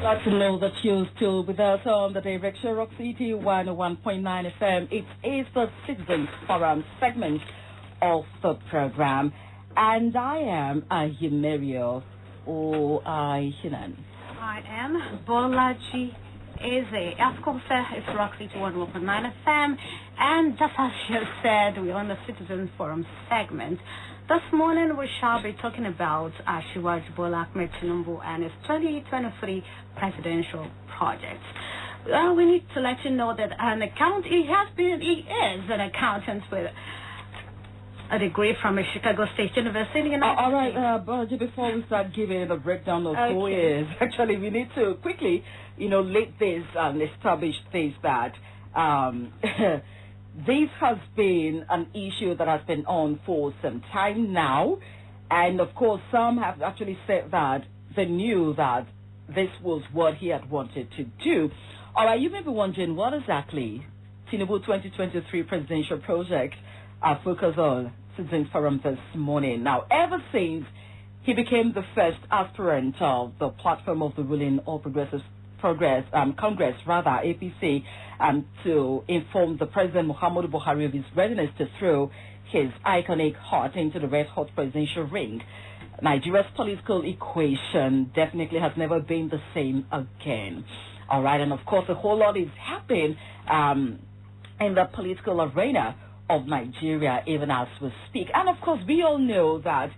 Glad to know that you're still with us on the direction Rockcity 101.9 FM. It is the Citizens Forum segment of the program, and I am Ahimerio Oaikhenan. I am Bolaji. Of course, it's Rockcity 101.9 FM, and just as you said, we're on the Citizens Forum segment. This morning we shall be talking about Asiwaju Bola Tinubu and his 2023 presidential projects. We need to let you know that he is an accountant with a degree from Chicago State University. All right, Bolaji, before we start giving the breakdown of who he is, actually we need to quickly, late this and establish this that this has been an issue that has been on for some time now, and of course some have actually said that they knew that this was what he had wanted to do. All right, you may be wondering what exactly Tinubu 2023 presidential project focused on Citizens Forum this morning. Now, ever since he became the first aspirant of the platform of the ruling All Progressives Congress, APC, to inform the President Muhammadu Buhari of his readiness to throw his iconic heart into the red-hot presidential ring, Nigeria's political equation definitely has never been the same again. All right, and of course, a whole lot is happening in the political arena of Nigeria, even as we speak. And of course, we all know that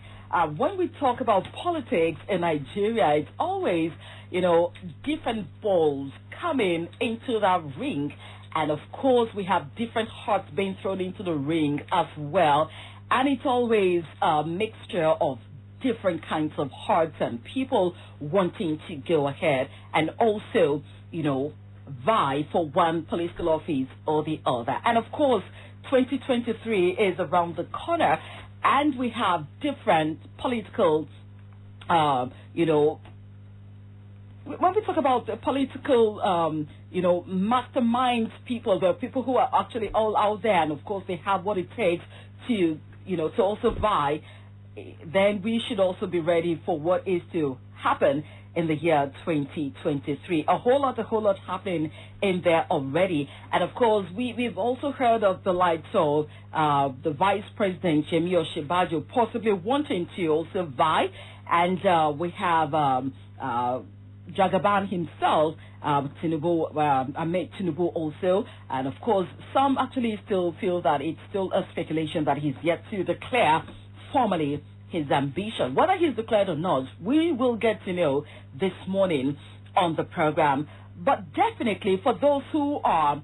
when we talk about politics in Nigeria, it's always, different balls coming into that ring. And of course, we have different hearts being thrown into the ring as well. And it's always a mixture of different kinds of hearts and people wanting to go ahead and also, vie for one political office or the other. And of course, 2023 is around the corner, and we have different political, when we talk about the political, masterminds people, the people who are actually all out there, and of course they have what it takes to, to also vie, then we should also be ready for what is to happen in the year 2023. A whole lot happening in there already. And of course, we've also heard of the likes of the Vice President, Asiwaju, possibly wanting to also vie. And we have Jagaban himself, Tinubu also. And of course, some actually still feel that it's still a speculation that he's yet to declare formally his ambition. Whether he's declared or not, we will get to know this morning on the program. But definitely for those who are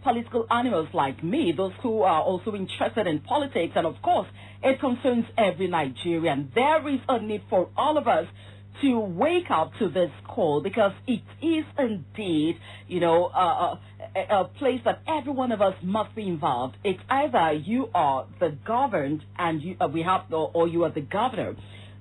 political animals like me, those who are also interested in politics, and of course it concerns every Nigerian, there is a need for all of us to wake up to this call, because it is indeed, a place that every one of us must be involved. It's either you are the governed and you are the governor.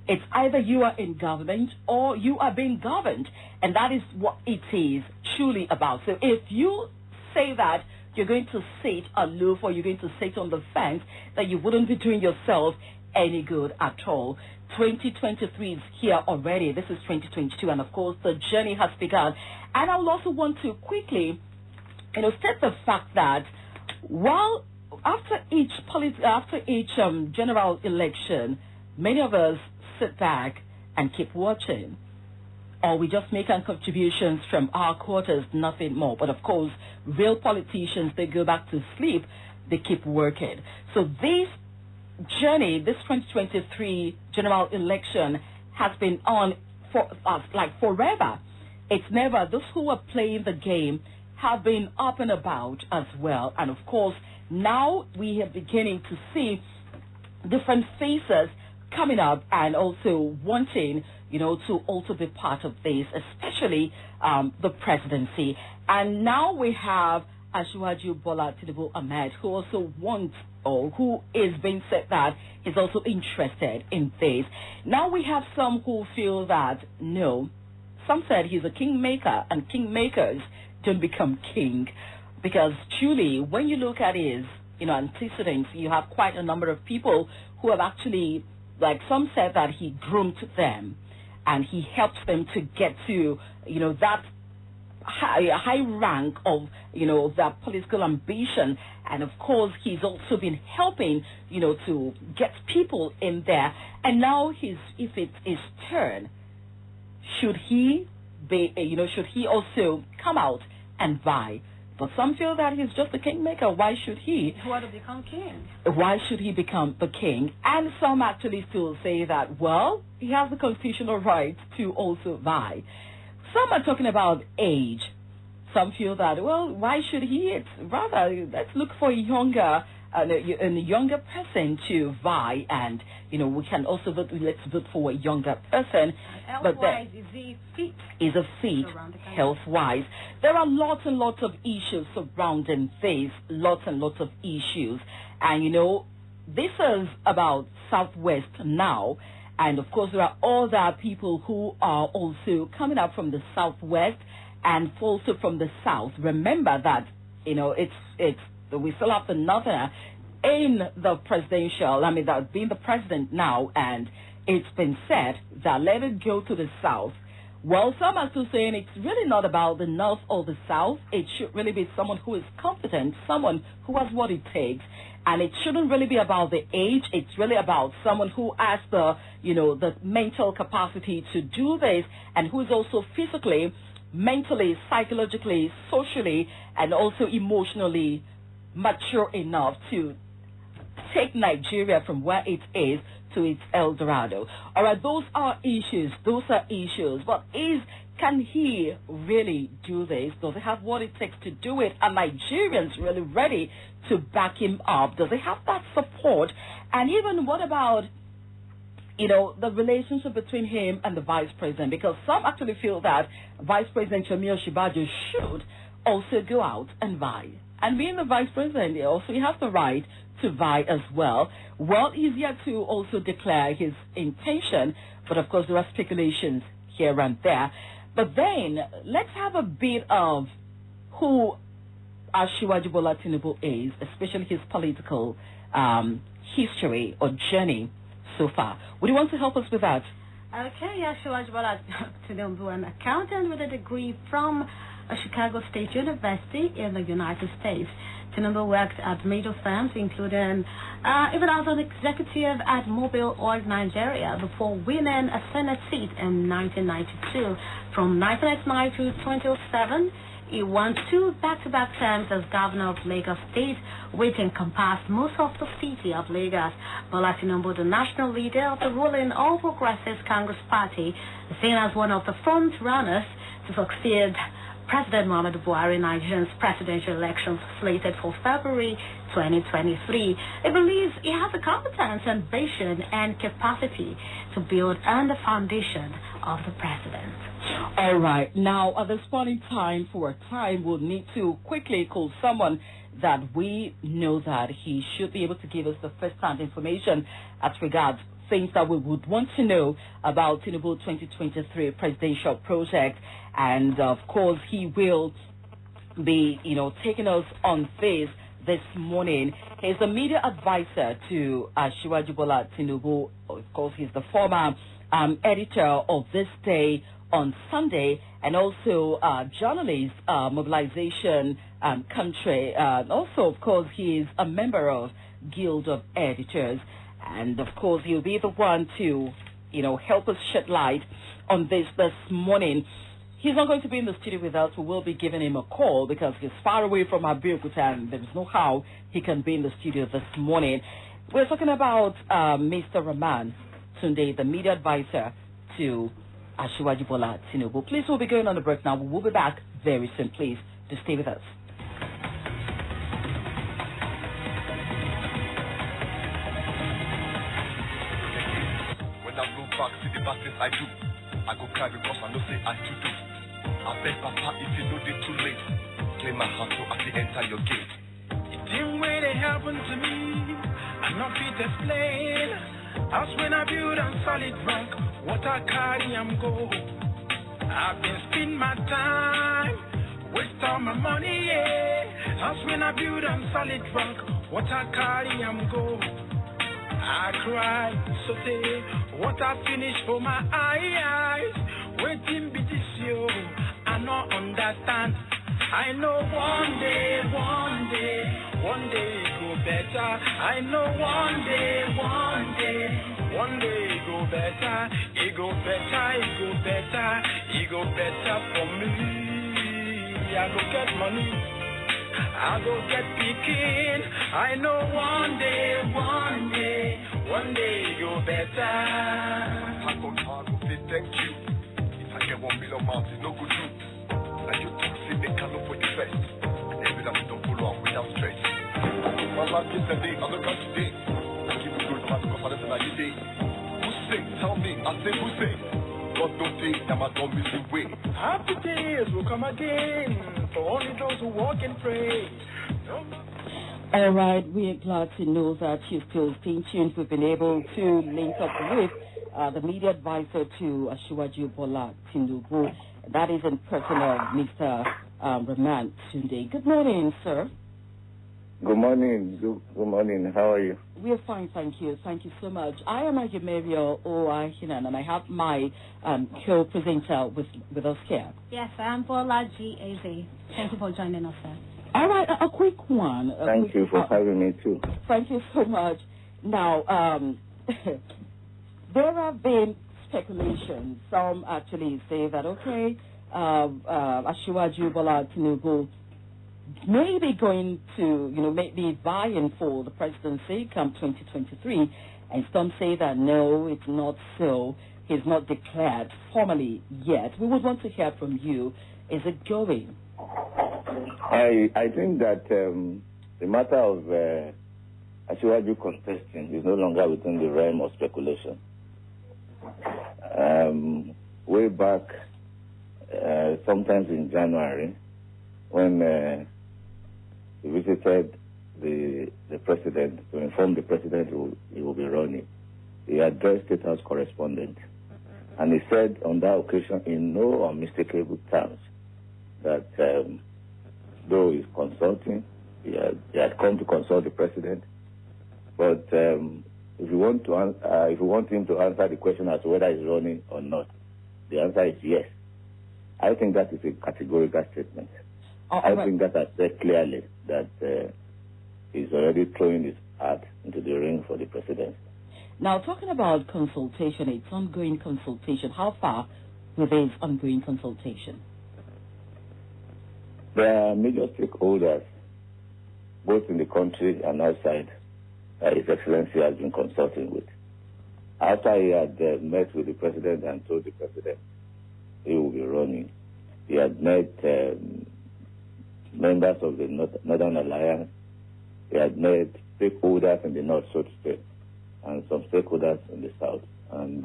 It's either you are in government or you are being governed, and that is what it is truly about. So if you say that you're going to sit aloof or you're going to sit on the fence, that you wouldn't be doing yourself any good at all. 2023 is here already. This is 2022, and of course the journey has begun. And I would also want to quickly, state the fact that while after each general election, many of us sit back and keep watching, or we just make our contributions from our quarters, nothing more. But of course, real politicians, they go back to sleep, they keep working. So this journey, this 2023 general election has been on for forever. It's never, those who are playing the game have been up and about as well. And of course, now we are beginning to see different faces coming up and also wanting, to also be part of this, especially the presidency. And now we have Asiwaju Bola Tinubu Ahmed, who also wants, or who is being said that is also interested in this. Now we have some who feel that no, some said he's a kingmaker, and kingmakers don't become king, because truly, when you look at his, antecedents, you have quite a number of people who have actually, like some said that he groomed them. and he helps them to get to, that high rank of, their political ambition. And of course, he's also been helping, to get people in there. And now if it's his turn, should he also come out and vie? But some feel that he's just a kingmaker. Why should he? Who want to become king? Why should he become the king? And some actually still say that, well, he has the constitutional right to also vie. Some are talking about age. Some feel that, well, why should he? It's rather, let's look for a younger person to vie, and we can also vote. Let's vote for a younger person. Health-wise, is he fit? Is a fit health-wise? There are lots and lots of issues surrounding this. Lots and lots of issues, and this is about Southwest now. And of course, there are other people who are also coming up from the Southwest and also from the South. Remember that, we still have the Northerner in the presidential, that being the president now, and it's been said that let it go to the South. Well, some are still saying it's really not about the North or the South. It should really be someone who is competent, someone who has what it takes. And it shouldn't really be about the age. It's really about someone who has the mental capacity to do this, and who is also physically, mentally, psychologically, socially, and also emotionally mature enough to take Nigeria from where it is to its El Dorado. All right, those are issues. But can he really do this? Does he have what it takes to do it? Are Nigerians really ready to back him up? Does he have that support? And even what about, the relationship between him and the vice president? Because some actually feel that Vice President Oshibaju should also go out and vie. And being the vice president, he has the right to vie as well. Well, he's yet to also declare his intention, but of course there are speculations here and there. But then, let's have a bit of who Asiwaju Bola Tinubu is, especially his political history or journey so far. Would you want to help us with that? Okay, Asiwaju Bola Tinubu, an accountant with a degree from Chicago State University in the United States. Tinubu worked at major firms, including even as an executive at Mobolaji, Nigeria, before winning a Senate seat in 1992. From 1999 to 2007, he won 2 back-to-back terms as governor of Lagos State, which encompassed most of the city of Lagos. Bola Tinubu, the national leader of the ruling All Progressives Congress Party, is seen as one of the front runners to succeed President Muhammadu Buhari in Nigeria's presidential elections slated for February 2023. He believes he has the competence, ambition, and capacity to build on the foundation of the president. All right. Now, at this point in time, we'll need to quickly call someone that we know that he should be able to give us the first-hand information as regards things that we would want to know about Tinubu 2023 presidential project. And of course, he will be, taking us on this morning. He's the media advisor to Asiwaju Bola Tinubu. Of course, he's the former editor of This Day on Sunday, and also journalist, Mobilization Country. Also, of course, he is a member of Guild of Editors. And of course, he'll be the one to, help us shed light on this morning. He's not going to be in the studio with us. We will be giving him a call because he's far away from Abeokuta, and there's no how he can be in the studio this morning. We're talking about Mr. Rahman, Tunde, the media advisor to Asiwaju Bola Tinubu. Please, we'll be going on a break now. We will be back very soon. Please, to stay with us. Back to the bad things I do. I go cry because I know say I too do. I beg Papa if you know they too late. Claim my heart so I can enter your gate. It didn't really happen to me. I'm not fit to explain. That's when I build on solid rock. What I carry I'm gold. I've been spending my time, waste all my money, yeah. That's when I build on solid rock. What I carry I'm gold. I cry, so say, what I finish for my eyes. Waiting be this you, I don't understand. I know one day it go better. I know one day it go better. It go better for me. I go get money, I go get picking. I know one day it go better. I go hard, go say thank you. If I get 1 million miles, it's no good too. Like you talk, see they can look for the best. And every time we don't follow up without stress. My life is the day, I'm the country day. I give you good, I'm going to listen to you day. Who say? Tell me, I say who say? God don't take, I'm a don't miss the way. Happy days will come again for only those who walk and pray. No. All right, we're glad to know that you're still staying tuned. We've been able to link up with the media advisor to Asiwaju Bola Tinubu. That is in person of Mr. Rahman Tunde. Good morning, sir. Good morning. Good morning. How are you? We're fine, thank you. Thank you so much. I am Ajimerio Oaikhenan, and I have my co-presenter with us here. Yes, I'm Mobolaji. Thank you for joining us, sir. All right, a quick one. Thank you for having me, too. Thank you so much. Now, there have been speculations. Some actually say that, okay, Asiwaju Bola Tinubu may be going to, maybe vying for the presidency come 2023. And some say that, no, it's not so. He's not declared formally yet. We would want to hear from you. Is it going? I think that the matter of Asiwaju contesting is no longer within the realm of speculation. Way back, sometimes in January, when he visited the president to inform the president he will be running, he addressed State House correspondent, and he said on that occasion in no unmistakable terms that though he's consulting, he had come to consult the president, but if you want him to answer the question as to whether he's running or not, the answer is yes. I think that is a categorical statement. I think that has said clearly that he's already throwing his hat into the ring for the presidency. Now, talking about consultation, it's ongoing consultation. How far with this ongoing consultation? There are major stakeholders, both in the country and outside, that His Excellency has been consulting with. After he had met with the president and told the president he will be running, he had met members of the Northern Alliance, he had met stakeholders in the North, so to say, and some stakeholders in the South. And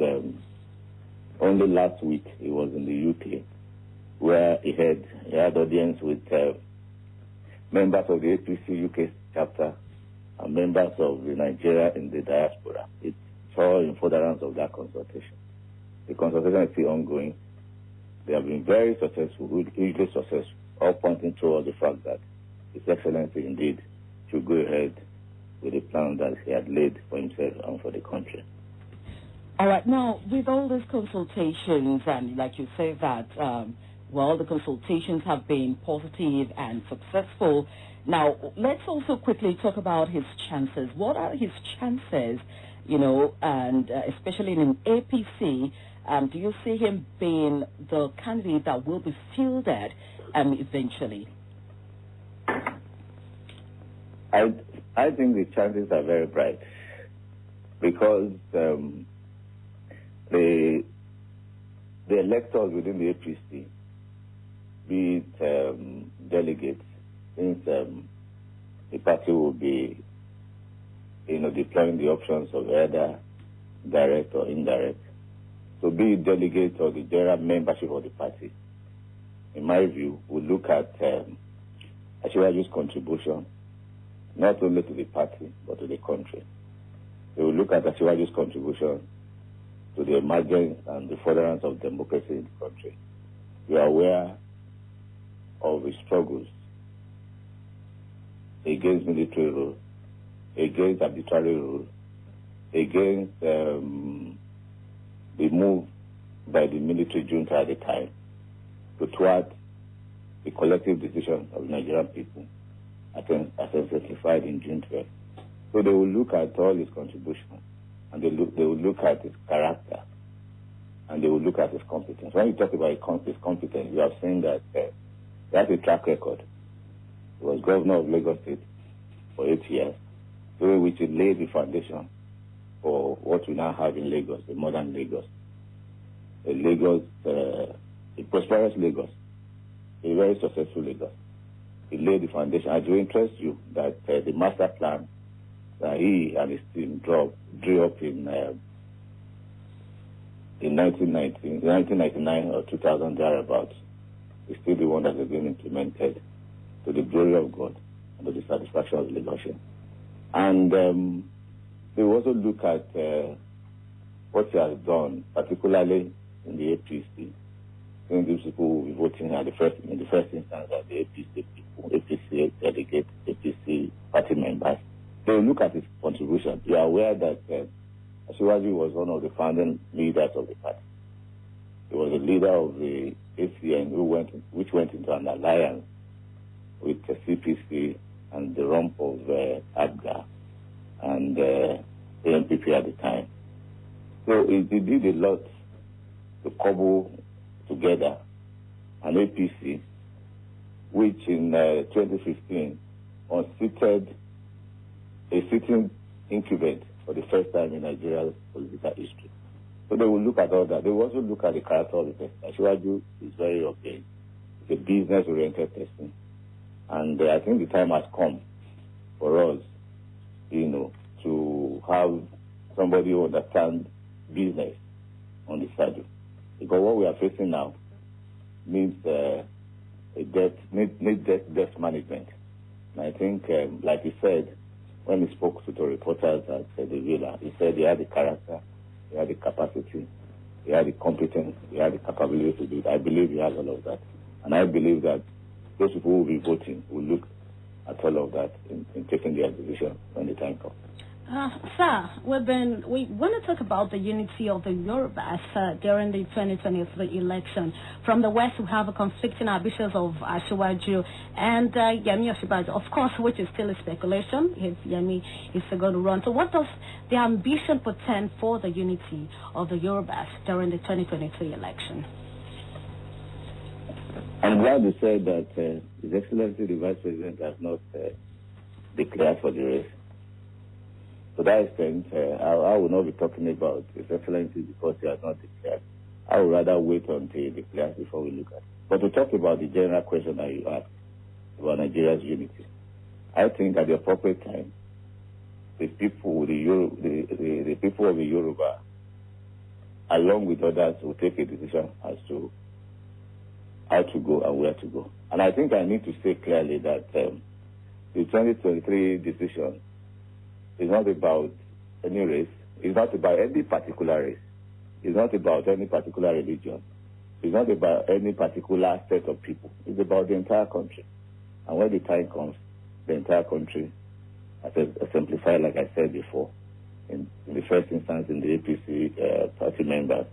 only last week he was in the UK, where he had audience with members of the APC UK chapter and members of the Nigeria in the diaspora. It's all in furtherance of that consultation. The consultation is still ongoing. They have been very successful, hugely successful, all pointing towards the fact that His Excellency indeed should go ahead with the plan that he had laid for himself and for the country. All right. Now, with all these consultations, and like you say that, the consultations have been positive and successful. Now, let's also quickly talk about his chances. What are his chances, and especially in APC, do you see him being the candidate that will be fielded eventually? I think the chances are very bright because the electors within the APC, be it delegates, since the party will be, deploying the options of either direct or indirect. So be it delegates or the general membership of the party, in my view, will look at Asiwaju's contribution, not only to the party, but to the country. They will look at Asiwaju's contribution to the emergence and the furtherance of democracy in the country. We are aware of his struggles against military rule, against arbitrary rule, against the move by the military junta at the time to thwart the collective decision of Nigerian people, as exemplified in June 12. So they will look at all his contributions, and they will look at his character, and they will look at his competence. When you talk about his competence, you have seen that he has a track record. He was governor of Lagos State for 8 years, during which he laid the foundation for what we now have in Lagos, the modern Lagos. A prosperous Lagos, a very successful Lagos. He laid the foundation. I do interest you that the master plan that he and his team drew up in 1999 or 2000 thereabouts is still the one that has been implemented to the glory of God and to the satisfaction of the Lagosian. And they will also look at what he has done, particularly in the APC. I think these people will be voting in the first instance at the APC people, APC delegates, APC party members. They will look at his contribution. You are aware that Asiwaju was one of the founding leaders of the party. He was a leader of the ACN which went into an alliance with the CPC and the rump of ABGA and the NPP at the time. So he did a lot to cobble together an APC, which in 2015 unseated a sitting incumbent for the first time in Nigeria's political history. So they will look at all that. They will also look at the character of the person. Asiwaju is very okay. He's a business-oriented person. And I think the time has come for us, to have somebody who understands business on the saddle. Because what we are facing now needs debt management. And I think, like he said, when he spoke to the reporters at the Villa, he said he had the character, he had the capacity, he had the competence, he had the capability to do it. I believe he has all of that. And I believe that those people who will be voting will look at all of that in taking their decision when the time comes. Sir, we want to talk about the unity of the Yorubas during the 2023 election. From the West, we have a conflicting ambitions of Asiwaju and Yemi Osinbajo, of course, which is still a speculation if Yemi is going to run. So what does the ambition portend for the unity of the Yorubas during the 2023 election? I'm glad you said that His Excellency the Vice President has not declared for the race. To that extent, I will not be talking about His Excellency because he has not declared. I would rather wait until he declares before we look at it. But to talk about the general question that you asked about Nigeria's unity, I think at the appropriate time, the people of the Yoruba, along with others, will take a decision as to how to go and where to go. And I think I need to say clearly that the 2023 decision is not about any race. It's not about any particular race. It's not about any particular religion. It's not about any particular set of people. It's about the entire country. And when the time comes, the entire country, as exemplified, like I said before, in the first instance in the APC party members,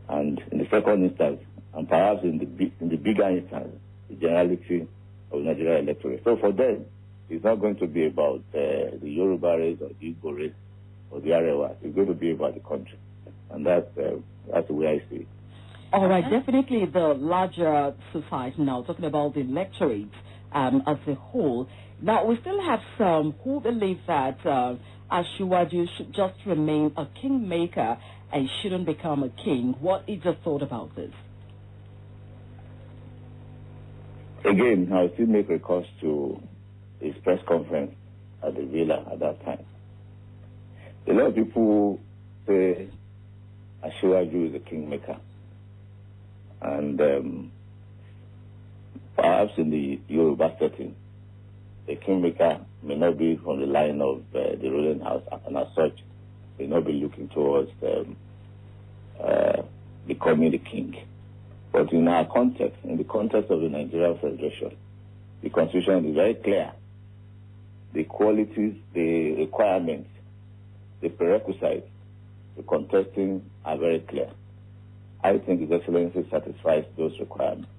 and in the second instance, and perhaps in the bigger instance, the generality of the Nigerian electorate. So for them, it's not going to be about the Yoruba race or the Igbo race or the Arewa. It's going to be about the country. And that's the way I see it. All right, definitely the larger society now, talking about the electorate as a whole. Now, we still have some who believe that Asiwaju should just remain a kingmaker and shouldn't become a king. What is your thought about this? Again, I'll still make recourse to his press conference at the Villa at that time. A lot of people say Asiwaju is a kingmaker. And perhaps in the Yoruba setting, a kingmaker may not be from the line of the ruling house, and as such, may not be looking towards becoming the king. But in our context, in the context of the Nigerian Federation, the Constitution is very clear. The qualities, the requirements the prerequisites to contesting are very clear. I think His Excellency satisfies those requirements.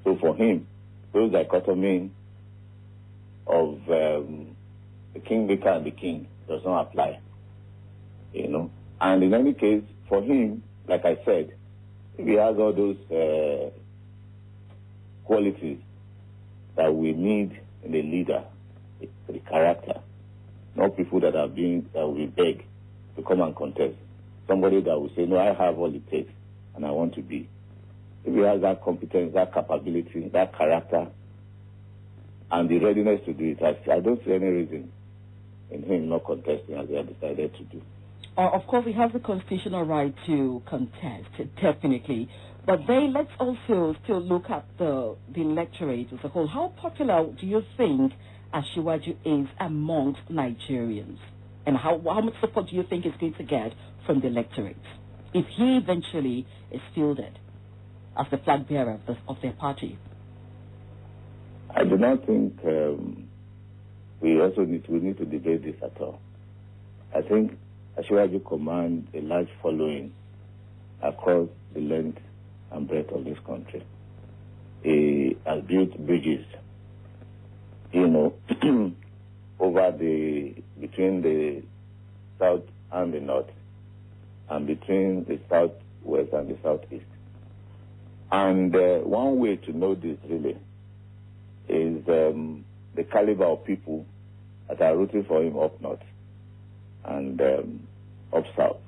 So for him, those dichotomy of the kingmaker and the king does not apply, And in any case, for him, like I said, if he has all those qualities that we need in a leader, the character, not people that will be begged to come and contest. Somebody that will say, no, I have all it takes and I want to be. If he has that competence, that capability, that character, and the readiness to do it, I don't see any reason in him not contesting as he has decided to do. Of course, he has the constitutional right to contest, definitely. But then let's also still look at the electorate as a whole. How popular do you think Asiwaju is amongst Nigerians? And how much support do you think he's going to get from the electorate if he eventually is fielded as the flag bearer of their party? I do not think we need to debate this at all. I think Asiwaju commands a large following across the length and breadth of this country. He has built bridges, over between the south and the north, and between the southwest and the southeast. And one way to know this really is the caliber of people that are rooting for him up north and up south.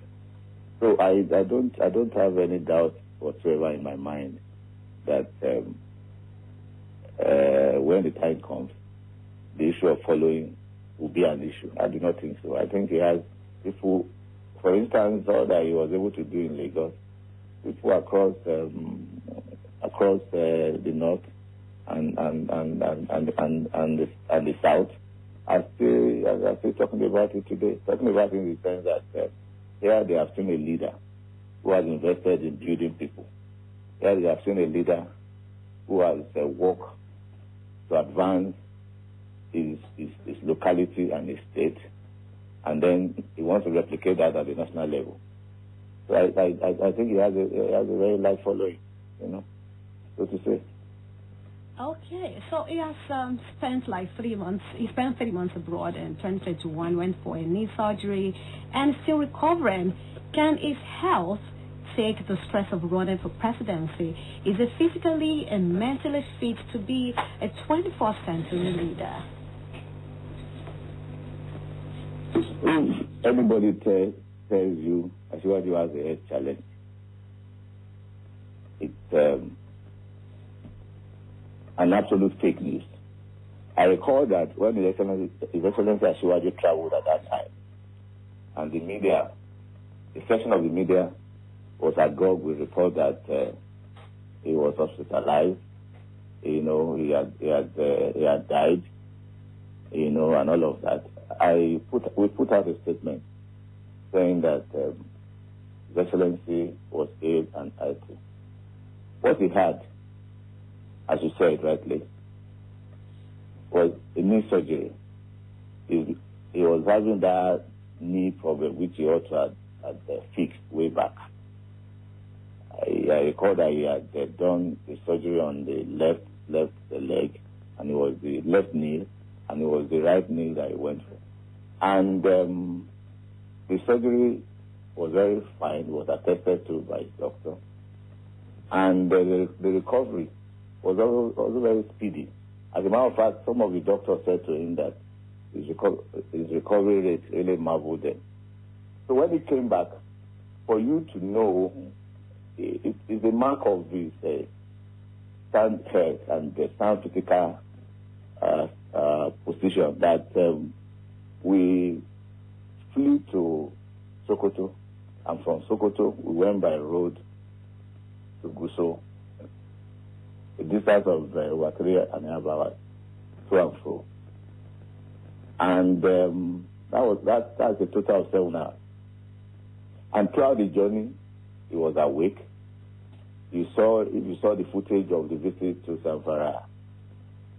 So I don't have any doubt whatsoever in my mind that when the time comes, the issue of following will be an issue. I do not think so. I think he has people, for instance, all that he was able to do in Lagos, people across the north and the south are still talking about it today. Talking about it in the sense that here they have seen a leader who has invested in building people. Here they have seen a leader who has worked to advance his locality and his state, and then he wants to replicate that at the national level. So I think he has a very large following, so to say. Okay, so he has spent 3 months. He spent 3 months abroad in 2021, went for a knee surgery, and still recovering. Can his health take the stress of running for presidency? Is he physically and mentally fit to be a 21st century leader? If anybody tells you Asiwaju has a health challenge, it's an absolute fake news. I recall that when His Excellency Asiwaju traveled at that time, and the media, a section of the media was agog with report that he was hospitalized, he had died, and all of that. We put out a statement saying that His Excellency was ill and healthy. What he had, as you said rightly, was a knee surgery. He was having that knee problem which he also had fixed way back. I recall that he had done the surgery on the left leg, and it was the left knee, and it was the right knee that he went for. And the surgery was very fine, was attested to by his doctor, and the recovery was also very speedy. As a matter of fact, some of the doctors said to him that his recovery rate really marveled them. So when he came back, for you to know, it is a mark of his sound health and the sound physical position that we flew to Sokoto, and from Sokoto we went by road to Gusau, a distance of 3.5 hours to and fro. And that's a total of 7 hours. And throughout the journey, he was awake. If you saw the footage of the visit to Zamfara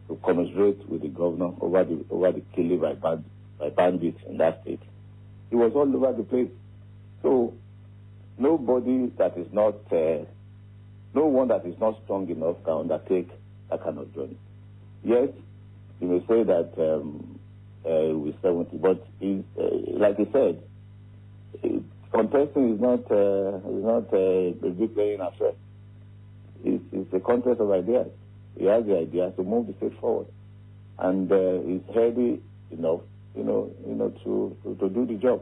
to commiserate with the governor over the killing by bandits in that state, He was all over the place. So nobody that is not, no one that is not strong enough can undertake that kind of journey. Yes, you may say that with 70, but like he said, contesting is not a big playing affair. It's a contest of ideas. He has the idea to move the state forward, and he's ready enough, to do the job.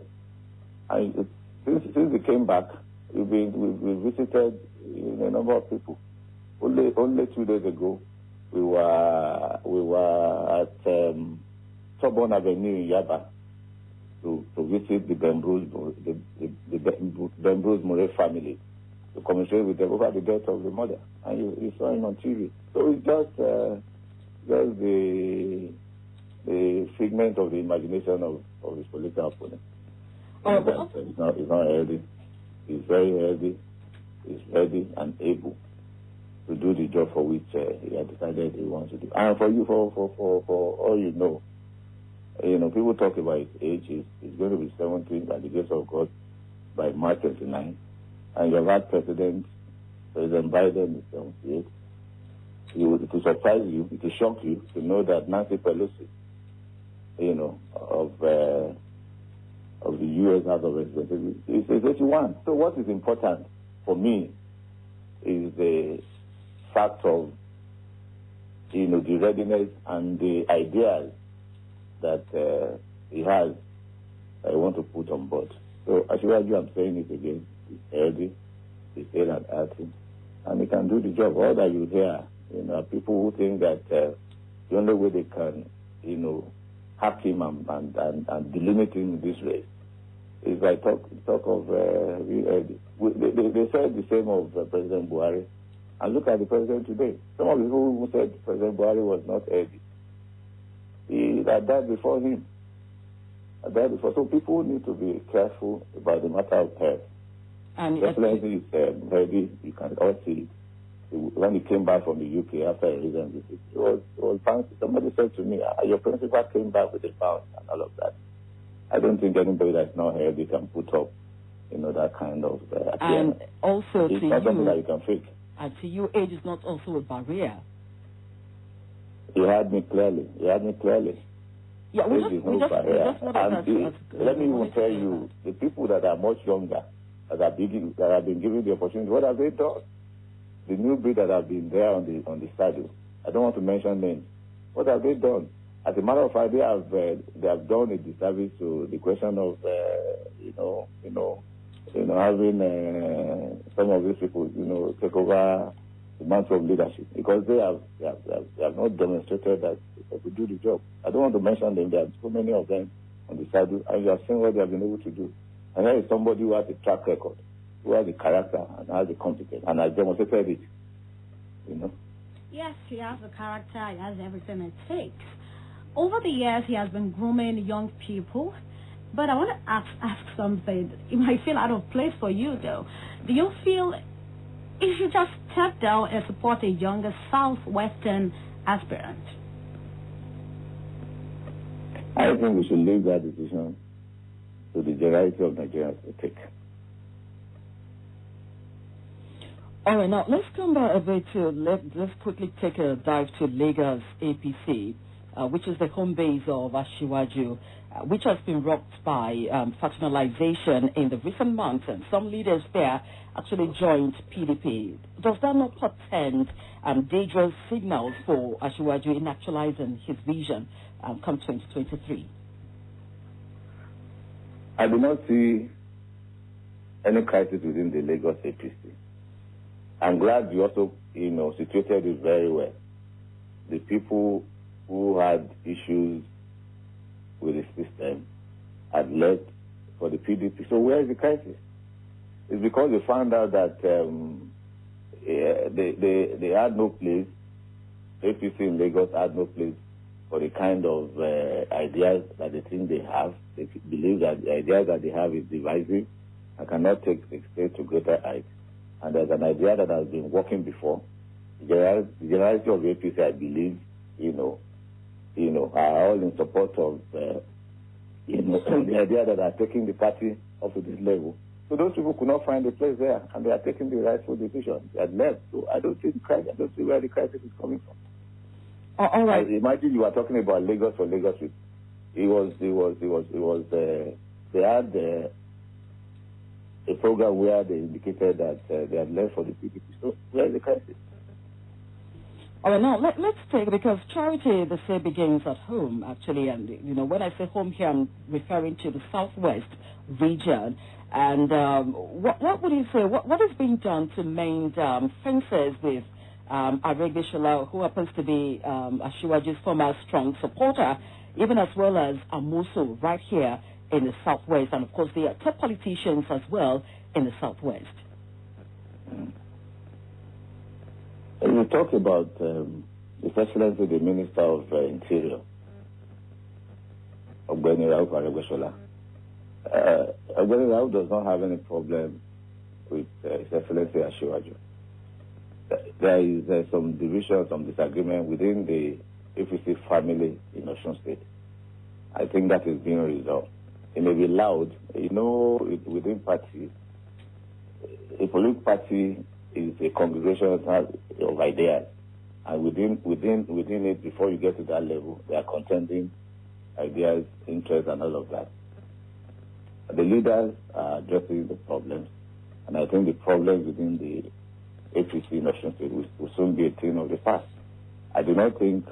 And since he came back, we visited a number of people. Only 2 days ago, we were at Sorbonne Avenue in Yaba to visit the Bembrose Moret family, to commiserate with them over the death of the mother. And you saw him on TV. So it's just the figment of the imagination of his political opponent. He's not healthy. He's very healthy. He's ready and able to do the job for which he had decided he wants to do. And for you, for all you know, people talk about his age. He's going to be 70 by the grace of God by March 29. And you have had President Biden is 78. It will surprise you, it will shock you to know that Nancy Pelosi, of the U.S. House of Representatives, is 81. So what is important for me is the fact of, the readiness and the ideas that he has that I want to put on board. So Asiwaju, I'm saying it again, he's healthy, he's still at acting, and he can do the job. All that you hear, are people who think that the only way they can, hack him and delimit him in this race is by talk of, they said the same of President Buhari. And look at the president today. Some of the people who said President Buhari was not healthy, he had died before him. So people need to be careful about the matter of health. And definitely it's healthy. You can all see it. When he came back from the UK after a recent visit, it was fancy. Somebody said to me, your principal came back with a bounce and all of that. I don't think anybody that's not healthy can put up, that kind of appearance. And also it's not something that you can fake. And to you, age is not also a barrier. You heard me clearly. Yeah, age is no barrier. Let me even tell you, the people that are much younger, that have been given the opportunity, what have they done? The new breed that have been there on the saddle. I don't want to mention names. What have they done? As a matter of fact, they have done a disservice to the question of having some of these people take over the mantle of leadership, because they have not demonstrated that they could do the job. I don't want to mention them. There are so many of them on the saddle, and you have seen what they have been able to do. And here is somebody who has a track record, who has the character and has the competence, and has demonstrated it. Yes, he has the character, he has everything it takes. Over the years, he has been grooming young people. But I want to ask something. It might feel out of place for you, though. Do you feel if you just step down and support a younger Southwestern aspirant? I think we should leave that decision to the generality of Nigerians to take. All right, now let's come back a bit to, let's quickly take a dive to Lagos APC, which is the home base of Asiwaju, which has been rocked by factionalization in the recent months, and some leaders there actually joined PDP. Does that not portend dangerous signals for Asiwaju in actualizing his vision come 2023? I do not see any crisis within the Lagos APC. I'm glad you also, situated it very well. The people who had issues with the system had left for the PDP. So where is the crisis? It's because they found out that they had no place, APC in Lagos had no place for the kind of ideas that they think they have. They believe that the ideas that they have is divisive and cannot take the state to greater heights. And there's an idea that has been working before. The generality of APC, I believe, are all in support of, the idea that they're taking the party up to this level. So those people could not find a place there, and they are taking the rightful decision. They had left. So I don't see where the crisis is coming from. All right. Imagine you are talking about Lagos or Lagos. They had a program where they indicated that they had left for the PPP. So where is the crisis? All right, now let's take, because charity, they say, begins at home, actually. And, when I say home here, I'm referring to the southwest region. And what would you say, what is being done to mend fences with Shola, who happens to be Asiwaju's former strong supporter, even as well as Amoso right here in the southwest, and of course the top politicians as well in the southwest? When you talk about His Excellency the Minister of Interior, Oaikhenan, Oaikhenan does not have any problem with His Excellency Asiwaju. There is some division, some disagreement within the APC family in Osun State. I think that is being resolved. It may be loud, within party. A political party is a congregation of ideas, and within it, before you get to that level, they are contending ideas, interests, and all of that. The leaders are addressing the problems, and I think the problems within the APC in Osun State will soon be a thing of the past. I do not think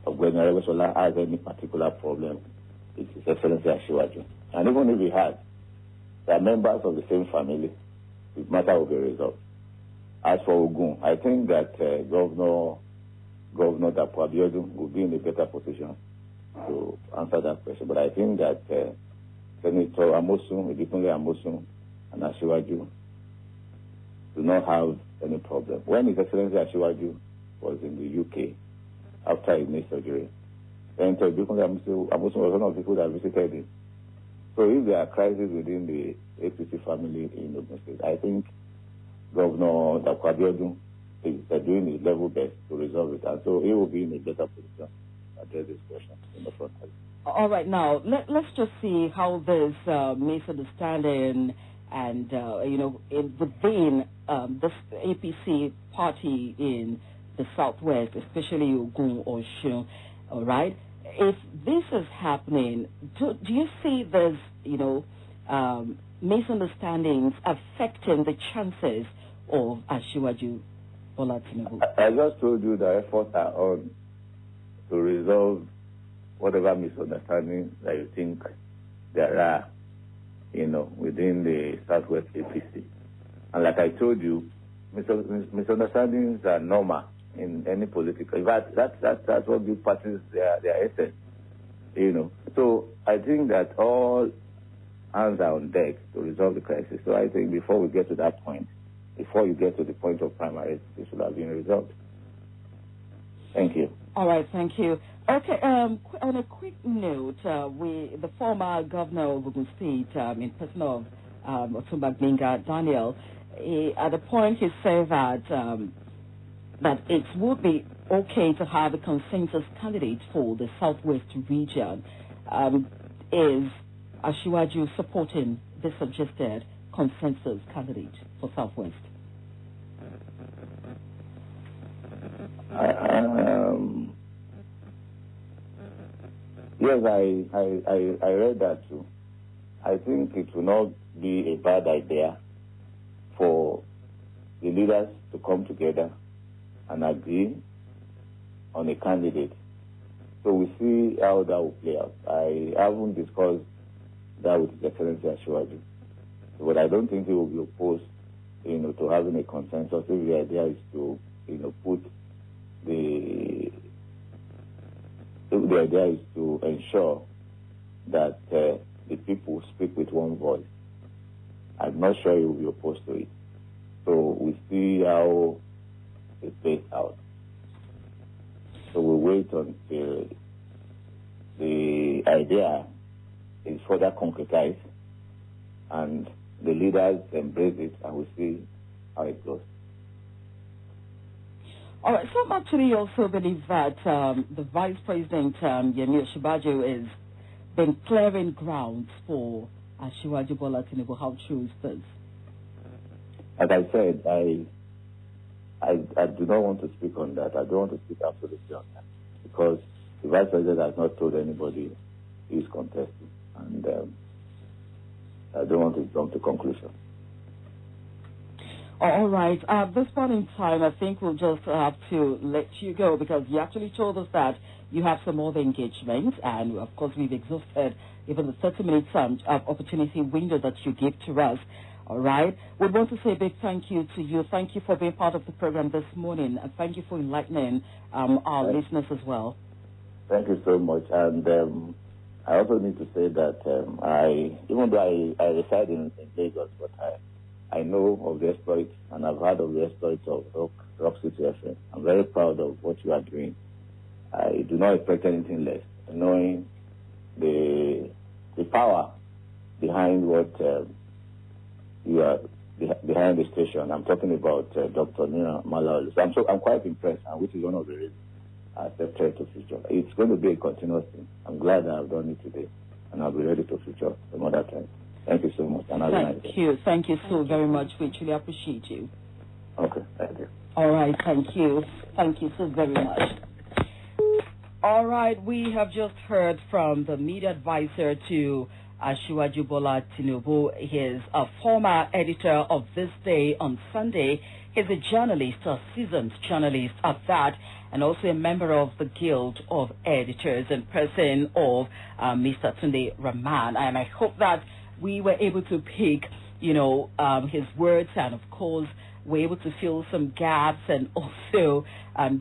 Shola has any particular problem with His Excellency Asiwaju. And even if he has, they are members of the same family. The matter will be resolved. As for Ogun, I think that Governor Dapo Abiodun will be in a better position to answer that question. But I think that Senator Amosun, Edikunle Amosun, and Asiwaju do not have any problem. When His Excellency Asiwaju was in the UK after his knee surgery, Senator Edikunle Amosun was one of the people that visited him. So if there are crises within the APC family in Ogun State, I think Governor Dapo Abiodun is doing his level best to resolve it, and so he will be in a better position to address this question in the front. All right, now let's just see how this misunderstanding and within this APC party in the southwest, especially Ogun or Osun, all right. If this is happening, do you see this, misunderstandings affecting the chances of Asiwaju Bola Tinubu? I just told you the efforts are on to resolve whatever misunderstandings that you think there are, within the Southwest APC. And like I told you, misunderstandings are normal in any political. In fact, that's what gives parties their essence, So I think that all hands are on deck to resolve the crisis. So I think before we get to that point, before you get to the point of primaries, this should have been resolved. Thank you. All right, thank you. Okay, on a quick note, the former governor of Ogun State, in person of Otumba Gbenga Daniel, at a point he said that it would be okay to have a consensus candidate for the Southwest region. Is Asiwaju supporting the suggested consensus candidate for Southwest? Yes, I read that too. I think it will not be a bad idea for the leaders to come together and agree on a candidate. So we see how that will play out. I haven't discussed that with His Excellency Asiwaju, but I don't think he will be opposed, to having a consensus. If the idea is to, the idea is to ensure that the people speak with one voice, I'm not sure he will be opposed to it. So we see how it plays out. So we'll wait until the idea is further concretized and the leaders embrace it, and we'll see how it goes. All right, some actually also believe that the Vice President, Yemi Osinbajo, is been clearing grounds for Asiwaju Bola Tinubu. How true is this? As I said, I do not want to speak on that. I don't want to speak absolutely on that because the Vice President has not told anybody he is contesting, and I don't want to jump to conclusion. All right. At this point in time, I think we'll just have to let you go because you actually told us that you have some other engagements, and of course we've exhausted even the 30 minutes opportunity window that you give to us. All right. We want to say a big thank you to you. Thank you for being part of the program this morning, and thank you for enlightening our listeners as well. Thank you so much. And I also need to say that even though I reside in Lagos, but I know of the exploits, and I've heard of the exploits of Rockcity FM. I'm very proud of what you are doing. I do not expect anything less, knowing the power behind what you are behind the station. I'm talking about Dr. Nina Malawi. So I'm quite impressed, and which is one of the reasons I accepted to feature. It's going to be a continuous thing. I'm glad that I've done it today, and I'll be ready to feature some other time. Thank you so much. And Thank you so very much. We truly appreciate you. Okay, thank you. All right, thank you. Thank you so very much. All right, we have just heard from the media advisor to Asiwaju Bola Tinubu. He is a former editor of This Day on Sunday. He's a journalist, a seasoned journalist at that, and also a member of the Guild of Editors and person of Mr. Tunde Rahman. And I hope that we were able to pick, his words, and of course, we're able to fill some gaps and also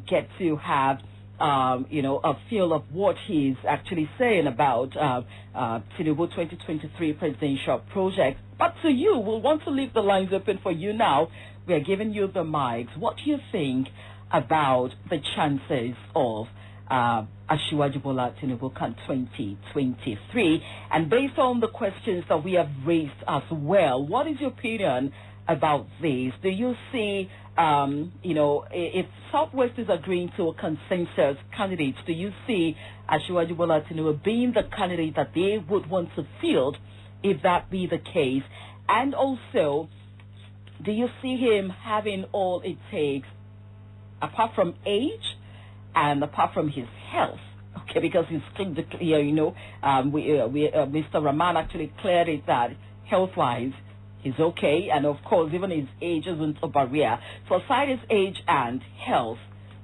get to have, a feel of what he's actually saying about Tinubu 2023 presidential project. But to you, we'll want to leave the lines open for you now. We are giving you the mics. What do you think about the chances of Asiwaju Bola Tinubu come 2023? And based on the questions that we have raised as well, what is your opinion about this? Do you see, if Southwest is agreeing to a consensus candidate, do you see Asiwaju Bola Tinubu being the candidate that they would want to field if that be the case? And also, do you see him having all it takes, apart from age and apart from his health? Okay, because he's clear, Mr. Rahman actually cleared it that health-wise he's okay, and of course even his age isn't a barrier. So aside his age and health,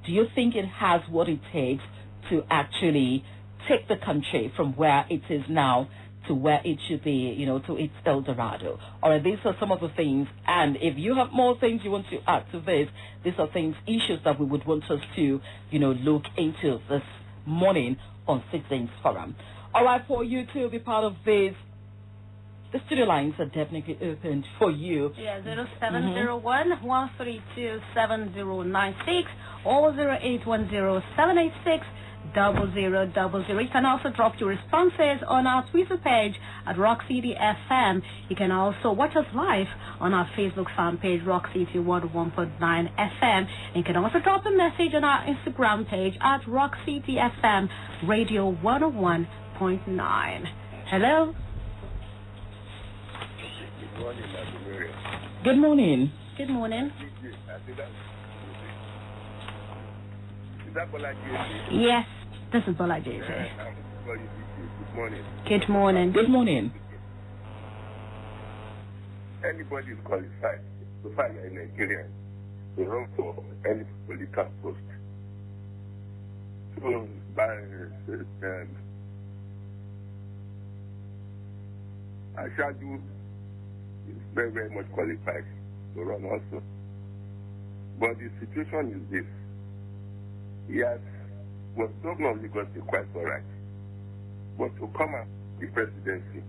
do you think it has what it takes to actually take the country from where it is now to where it should be, to its El Dorado? Or these are some of the things, and if you have more things you want to add to this, these are issues that we would want us to, look into this morning on Citizens Forum. All right, for you to be part of this, the studio lines are definitely open for you. Yeah, 0701-132-7096 or 0810-786-0000. You can also drop your responses on our Twitter page at Rockcity FM. You can also watch us live on our Facebook fan page, Rockcity 101.9 FM. And you can also drop a message on our Instagram page at Rockcity FM Radio 101.9. Hello? Good morning. Good morning. Is that Bolaji? Yes, this is Bolaji. Good morning. Good morning. Good morning. Anybody is qualified to find a Nigerian to run for any political post. So, by Asiwaju is very, very much qualified to run also. But the situation is this. He was governor of Lagos quite all right. But to come up the presidency,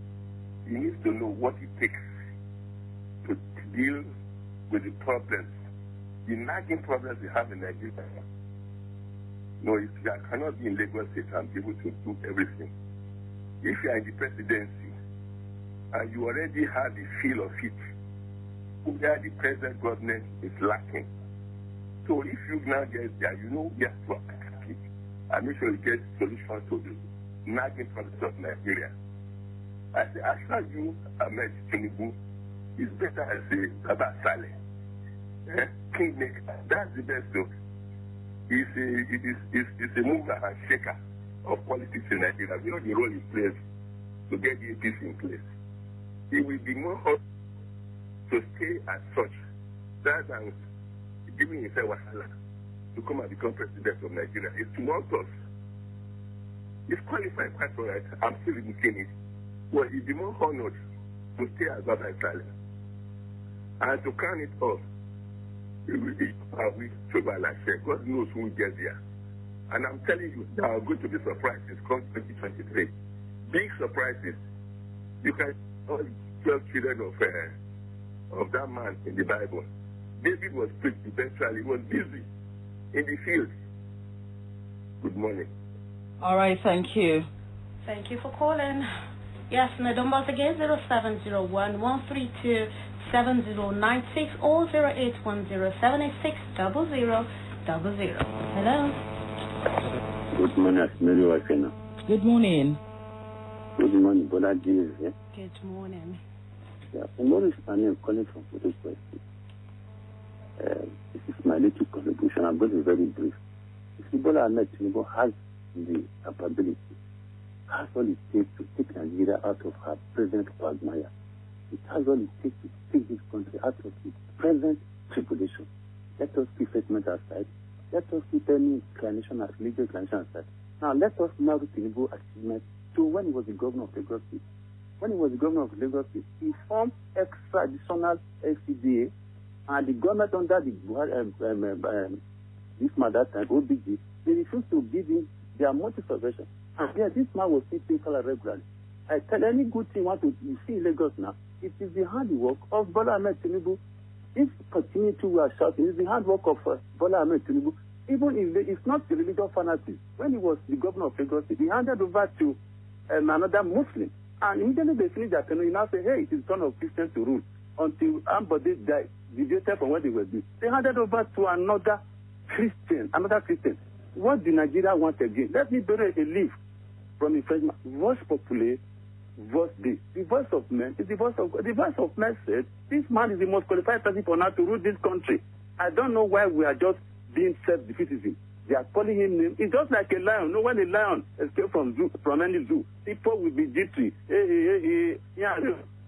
he needs to know what it takes to deal with the problems, the nagging problems we have in Nigeria. No, I cannot be in Lagos State and be able to do everything. If you are in the presidency and you already have the feel of it, where the present government is lacking. So if you now get there, you know where to attack it and make sure you get solutions to the nagging politics of Nigeria. I say, Asiwaju Ahmed Tinubu is better as a Baba Saleh. Kingmaker. That's the best though. It's a mover and shaker of politics in Nigeria. You know the role he plays to get the APC in place. It will be more hot to stay as such rather than giving himself wahala to come and become president of Nigeria. It's tumultuous. He's qualified quite all right. I'm still indicating it. Well, he'd be more honored to stay as Baba Saleh. And to crown it off, it will be a week to Balashe. God knows who will get there. And I'm telling you, there are going to be surprises come 2023. Big surprises. You can all 12 children of that man in the Bible. David was preached eventually. He was busy in the field. Good morning. All right, thank you. Thank you for calling. Yes, the numbers again, 0701-132-7096 or 0810-786-0000. Hello. Good morning, Oaikhenan. Good morning. Good morning, Mobolaji. Yeah? Good morning. Yeah, I'm calling from Photo Question. This is my little contribution. I'm going to be very brief. Bola Tinubu has the capability, has all it takes to take Nigeria out of her present quagmire. It has all it takes to take this country out of its present tribulation. Let us keep statement aside. Let us keep any inclination, religious inclination aside. Now let us now Tinubu achievement to when he was the governor of Lagos State. When he was the governor of Lagos State, he formed extra-additional SCDA, and the government under the this man that time, OBG, they refused to give him their multi-subvention. And yeah, this man was sitting regularly. I tell any good thing you see in Lagos now, it is the handiwork of Bola Ahmed Tinubu. If continue to shouting, it is the handwork of Bola Ahmed Tinubu. Even if it's not the religious fanatism. When he was the governor of Lagos, he handed over to another Muslim. And immediately they finished that, and he now say, hey, it is turn of Christians to rule. Until somebody died, deviated from what they were doing. They handed over to another Christian. What did Nigeria want again? Let me borrow a leaf from the Frenchman. Voice populaire, voice day. The voice of men is the voice of God. The voice of men said, this man is the most qualified person for now to rule this country. I don't know why we are just being self-defeatism. They are calling him name. It's just like a lion. No, when a lion escapes from any zoo, people will be jittery. Yeah.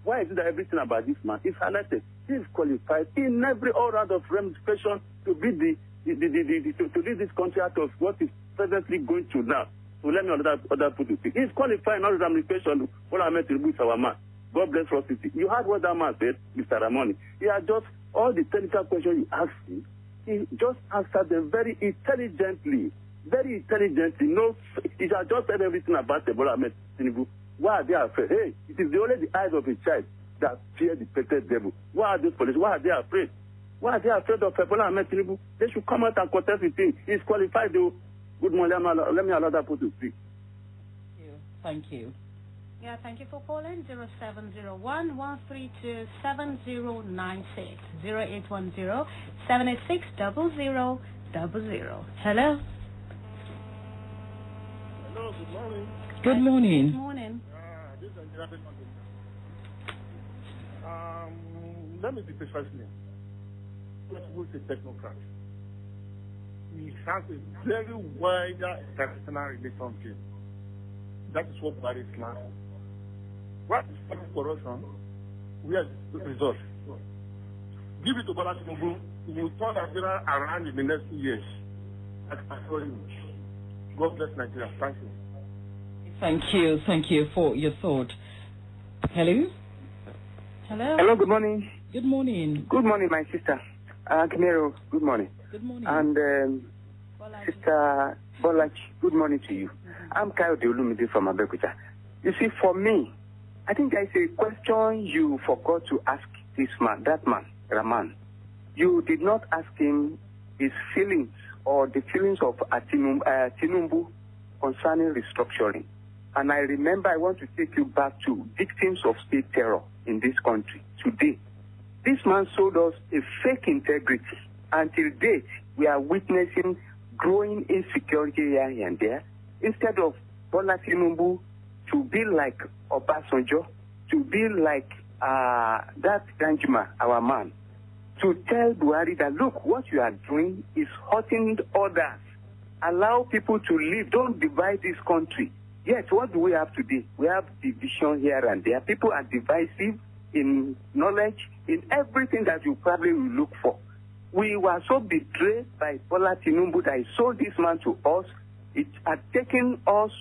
Why is it that everything about this man is highlighted? He is qualified in every all round of ramification to be to lead this country out of what is presently going through now. So let me other put it. He is qualified in all ramification. What I meant to do our man. God bless Rockcity. You heard what that man said, Mr. Ramoni. He had just all the technical questions you asked him. He just answered them very intelligently. No, he had just said everything about Bola Ahmed Tinubu. Why are they afraid? Hey, it is only the eyes of a child that fear the petted devil. Why are those police? Why are they afraid? Why are they afraid of Bola Ahmed Tinubu? They should come out and contest with him. He's qualified though. Good morning. Let me allow that person to speak. Thank you. Yeah, thank you for calling. 0701-132-7096. 0810-786-0000. Hello. Hello, good morning. Good morning. Good morning. This is let me be precise here. Who is a technocrat? He has a very wider international relationship. That is what Barry is now. What is corruption? Where is the result? Give it to Bola Tinubu. He will turn Nigeria around in the next 2 years. I assure you. God bless Nigeria. Thank you. Thank you for your thought. Hello? Hello, good morning. Good morning. Good morning, my sister. Kimero, good morning. Good morning. And Sister Bola, good morning to you. I'm Kayode Olumide from Abeokuta. You see, for me, I think there is a question you forgot to ask that man, Rahman. You did not ask him his feelings or the feelings of Tinubu concerning restructuring. And I remember I want to take you back to victims of state terror in this country today. This man sold us a fake integrity. Until date, we are witnessing growing insecurity here and there. Instead of Bola Tinubu to be like Obasanjo, to be like that Danjuma, our man, to tell Buhari that, look, what you are doing is hurting others. Allow people to live. Don't divide this country. Yes, what do we have today? We have division here and there. People are divisive in knowledge, in everything that you probably will look for. We were so betrayed by Bola Tinubu that he sold this man to us. It had taken us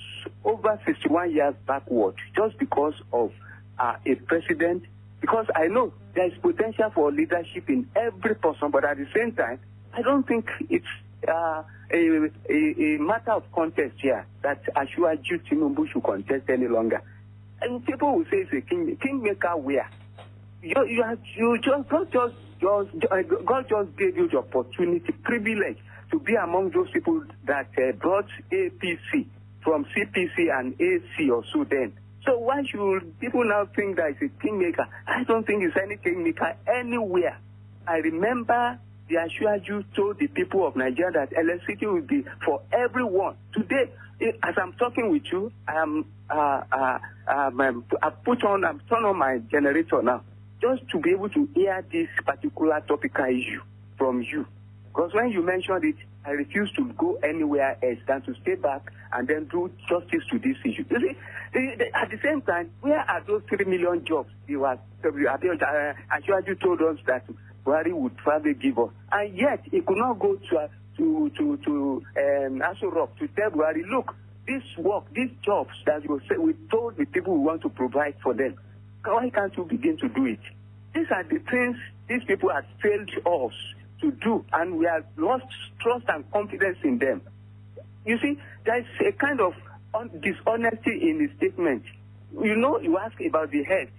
over 61 years backward just because of a president. Because I know there is potential for leadership in every person, but at the same time, I don't think it's a matter of contest here that Asiwaju Tinubu should contest any longer. And people will say it's a kingmaker where God just gave you the opportunity, privilege to be among those people that brought APC from CPC and AC or so then. So why should people now think that it's a kingmaker? I don't think it's any kingmaker anywhere. I remember the Asiwaju told the people of Nigeria that electricity will be for everyone. Today, as I'm talking with you, I'm turned on my generator now, just to be able to hear this particular topical issue from you. Because when you mentioned it, I refuse to go anywhere else than to stay back and then do justice to this issue. You see, at the same time, where are those 3 million jobs? Asiwaju told us that Buhari would probably give us, and yet he could not go to Aso Rock to tell Buhari, look, this work, these jobs that we told the people we want to provide for them. Why can't you begin to do it? These are the things these people have failed us to do, and we have lost trust and confidence in them. You see, there is a kind of dishonesty in his statement. You know, you ask about the health,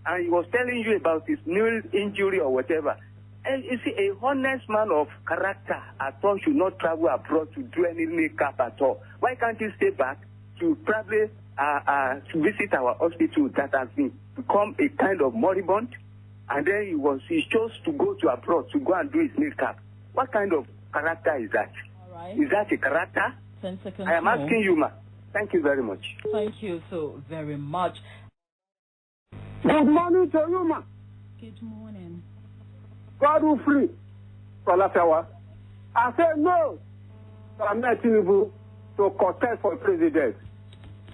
and he was telling you about his new injury or whatever. And you see, a honest man of character at all should not travel abroad to do any makeup at all. Why can't he stay back to probably to visit our hospital that has become a kind of moribund? And then he chose to go to abroad to go and do his makeup. What kind of character is that? All right. Is that a character? 10 seconds I am asking you, ma. Thank you very much. Thank you so very much. Good morning to you, ma. Good morning. God will free. I say no to Tinubu to contest for president.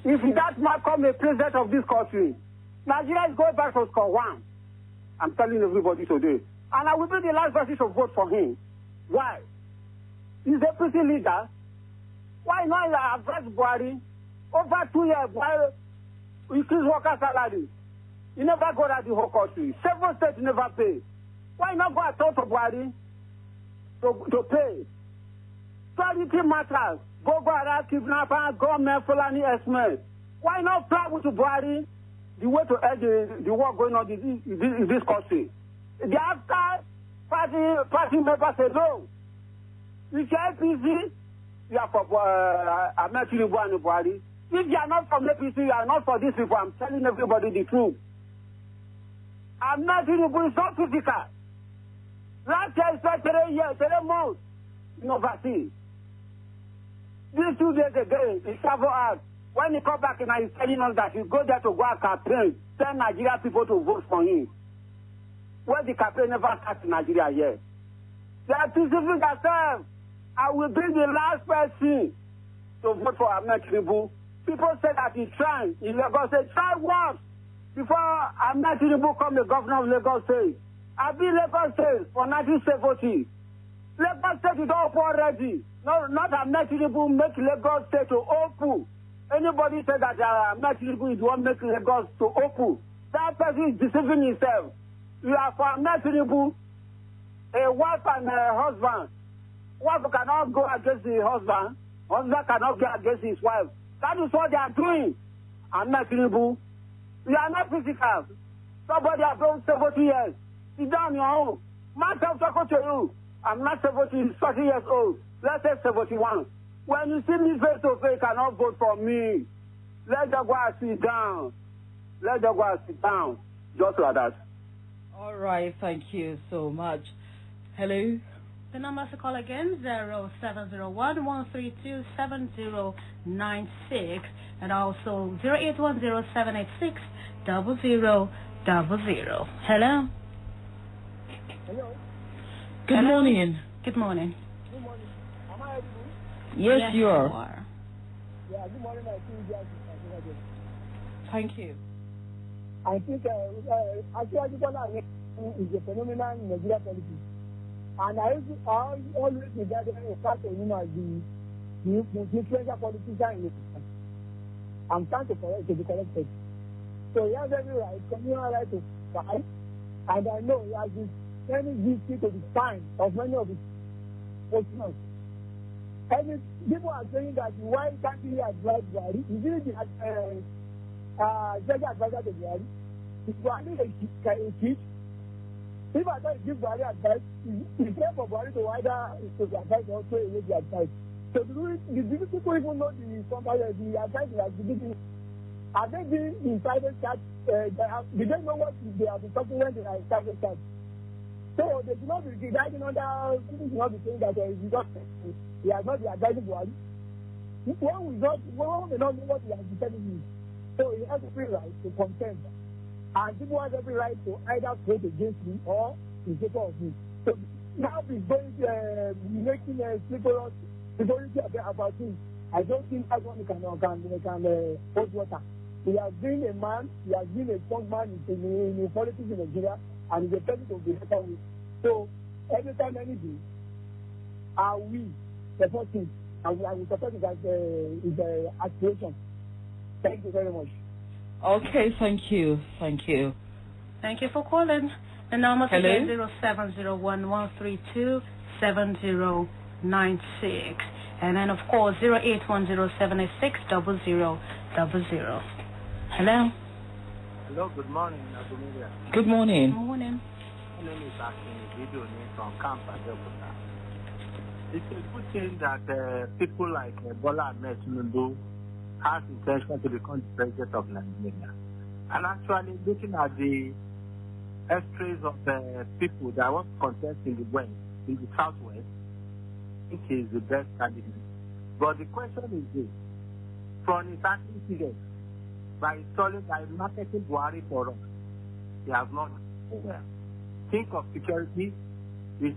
If that man come a president of this country, Nigeria is going back to score one. I'm telling everybody today. And I will be the last person to vote for him. Why? He's a pretty leader. Why not address Buhari? Over 2 years, Buhari increase worker salary. He never got at the whole country. 7 states never pay. Why not go and talk to Buhari to pay? Charity matters. Go around kidnapper, government, Fulani estimate. Why not plan with Buhari the way to end the war going on in this country? The after party members say no. If you're APC, you are for Tinubu and Buhari. If you are not from APC, you are not for these people. I'm telling everybody the truth. Tinubu is not physical. Last year, it's 3 years, 3 months in overseas. These 2 days ago, he traveled out. When he come back, and he's telling us that he go there to go and campaign, tell Nigeria people to vote for him. Well, the campaign never starts in Nigeria yet. They are deceiving themselves. I will be the last person to vote for Tinubu. People say that he's trying. In Lagos, say, try once before Tinubu come the governor of Lagos State. I've been Lagos State for 1970. Lagos State is open already. No, not Tinubu make Lagos State to open. Anybody say that Tinubu is the one making Lagos to open, that person is deceiving himself. You are for Tinubu, a wife and a husband. Wife cannot go against the husband. Husband cannot go against his wife. That is what they are doing. Tinubu, you are not physical. Somebody has done 70 years. Sit down on your own. Myself talking to you. I'm not 30 years old. Let's say 71. When you see me face to face, you cannot vote for me. Let the guy sit down. Let the guy sit down. Just like that. All right. Thank you so much. Hello. The number to call again, 0701-132-7096 and also 08107860000. Hello? Hello? Good Hello? morning. Good morning. Good morning. Am I able? Yes, you are. Yeah, good morning. I think you guys. Thank you. I think Asiwaju Bola is a phenomenon in Nigeria politics. And I always regard him as part of the influential politician in the country. I'm trying to be corrected. So he has every right, communal right to fight. And I know he has been sending this to the spine of many of his postmen. And people are saying that why can't he advise Buhari? Is he the special advisor to Buhari? Is Buhari a cheat? If I don't give Buhari advice, it's fair for Buhari to either to the advice or to away the advice. So the people even know the advice that has been given. Are they being in private chat? Did they know what they have been talking when they are in private chat? So they should not be guiding under, people should not be saying that he has not been advising Buhari. One may not know what he has been telling you. So he has every right to contend. And people have every right to either vote against him or in favor of him. So now he's going to be making a slippery about him. I don't think that one can hold water. He has been a man, he has been a strong man in politics in Nigeria, and he's a person to be reckoned with. So every time anything, are we supporting? And I will support it as his aspiration. Thank you very much. Okay, thank you. Thank you. Thank you for calling. The number Hello? is 0701-132-7096. And then, of course, 08107860000. Hello? Hello, good morning, Abumelia. Good morning. Good morning. My name is Asiwaju from Camp Bola. It's a good thing that people like Bola and Tinubu has intention to become the president of Nigeria. And actually, looking at the histories of the people that want to contest in the West, in the Southwest, I think he is the best candidate. But the question is this: from his acting period, by marketing Buhari for us, he has not done well. Think of security. His